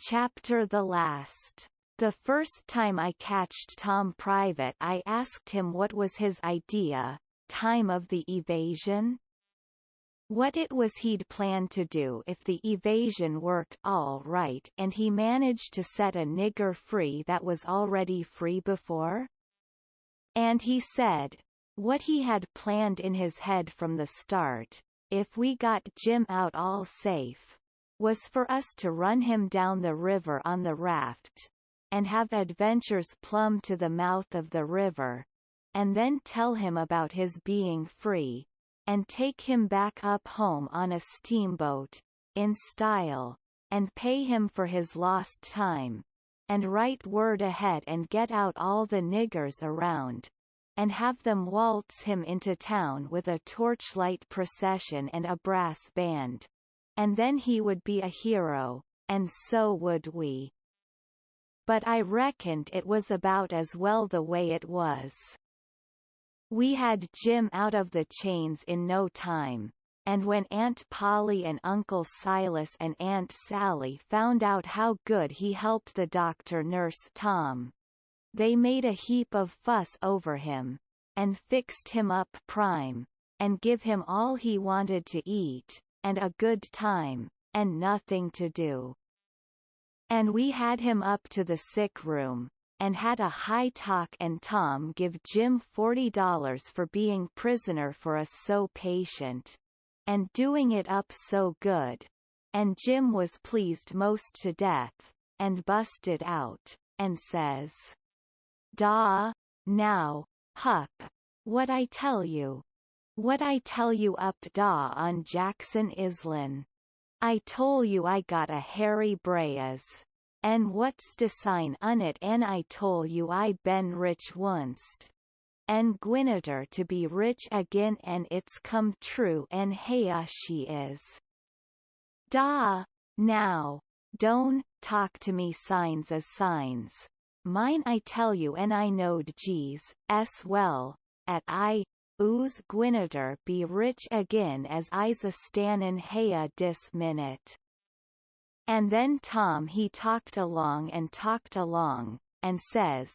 Chapter the last. The first time I catched Tom private I asked him what was his idea, time of the evasion? What it was he'd planned to do if the evasion worked all right and he managed to set a nigger free that was already free before? And he said, what he had planned in his head from the start, if we got Jim out all safe, was for us to run him down the river on the raft, and have adventures plumb to the mouth of the river, and then tell him about his being free, and take him back up home on a steamboat, in style, and pay him for his lost time, and write word ahead and get out all the niggers around, and have them waltz him into town with a torchlight procession and a brass band. And then he would be a hero, and so would we. But I reckoned it was about as well the way it was. We had Jim out of the chains in no time, and when Aunt Polly and Uncle Silas and Aunt Sally found out how good he helped the doctor nurse Tom, they made a heap of fuss over him, and fixed him up prime, and give him all he wanted to eat, and a good time, and nothing to do. And we had him up to the sick room, and had a high talk, and Tom give Jim $40 for being prisoner for us so patient, and doing it up so good, and Jim was pleased most to death, and busted out, and says, "Daw, now, Huck, what I tell you up daw on Jackson Island. I tole you I got a Harry Breyas, en what's de sign on it, en I tole you I been rich wunst, en gwinneter to be rich again, en it's come true, en heya she is. Daw, now, don't talk to me signs as signs. Mine I tell you, and I knowed G's, well, at I, ooze gwinneter be rich agin as I's a stanin heya dis minute." And then Tom he talked along, and says,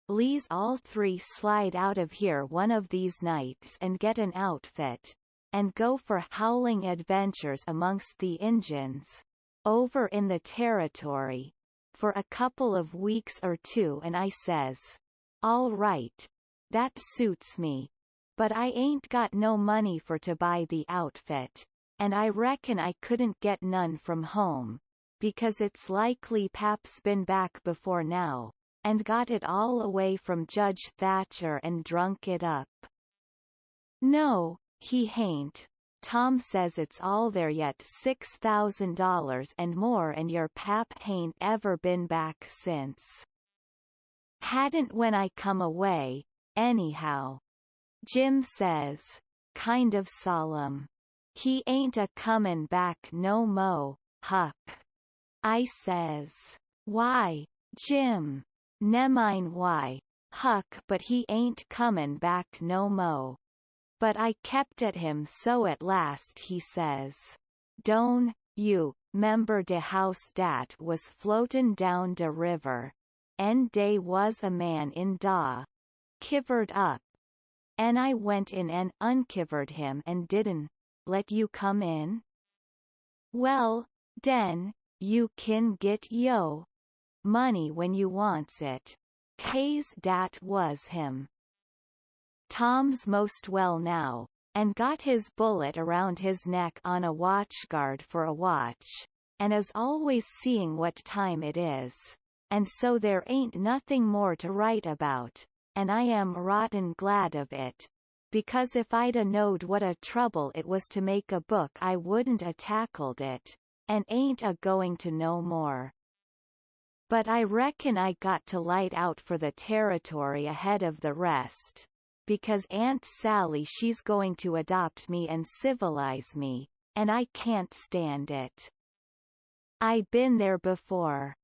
"Le's all three slide out of here one of these nights and get an outfit, and go for howling adventures amongst the Injuns, over in the territory, for a couple of weeks or two." And I says, "All right, that suits me, but I ain't got no money for to buy the outfit, and I reckon I couldn't get none from home, because it's likely Pap's been back before now, and got it all away from Judge Thatcher and drunk it up." "No, he hain't. Tom says it's all there yet, $6,000 and more, and your Pap hain't ever been back since." "Hadn't when I come away, anyhow," Jim says, kind of solemn. "He ain't a comin' back no mo, Huck." I says, "Why, Jim?" "Nemine why, Huck, but he ain't comin' back no mo." But I kept at him, so at last he says, "Don you 'member de house dat was floatin' down de river, en dey was a man in da, kivered up, en I went in en unkivered him and didn't let you come in? Well, den, you kin git yo money when you wants it. Kase dat was him." Tom's most well now, and got his bullet around his neck on a watchguard for a watch, and is always seeing what time it is, and so there ain't nothing more to write about, and I am rotten glad of it, because if I'd a knowed what a trouble it was to make a book I wouldn't a tackled it, and ain't a going to no more. But I reckon I got to light out for the territory ahead of the rest, because Aunt Sally she's going to adopt me and civilize me, and I can't stand it. I been there before.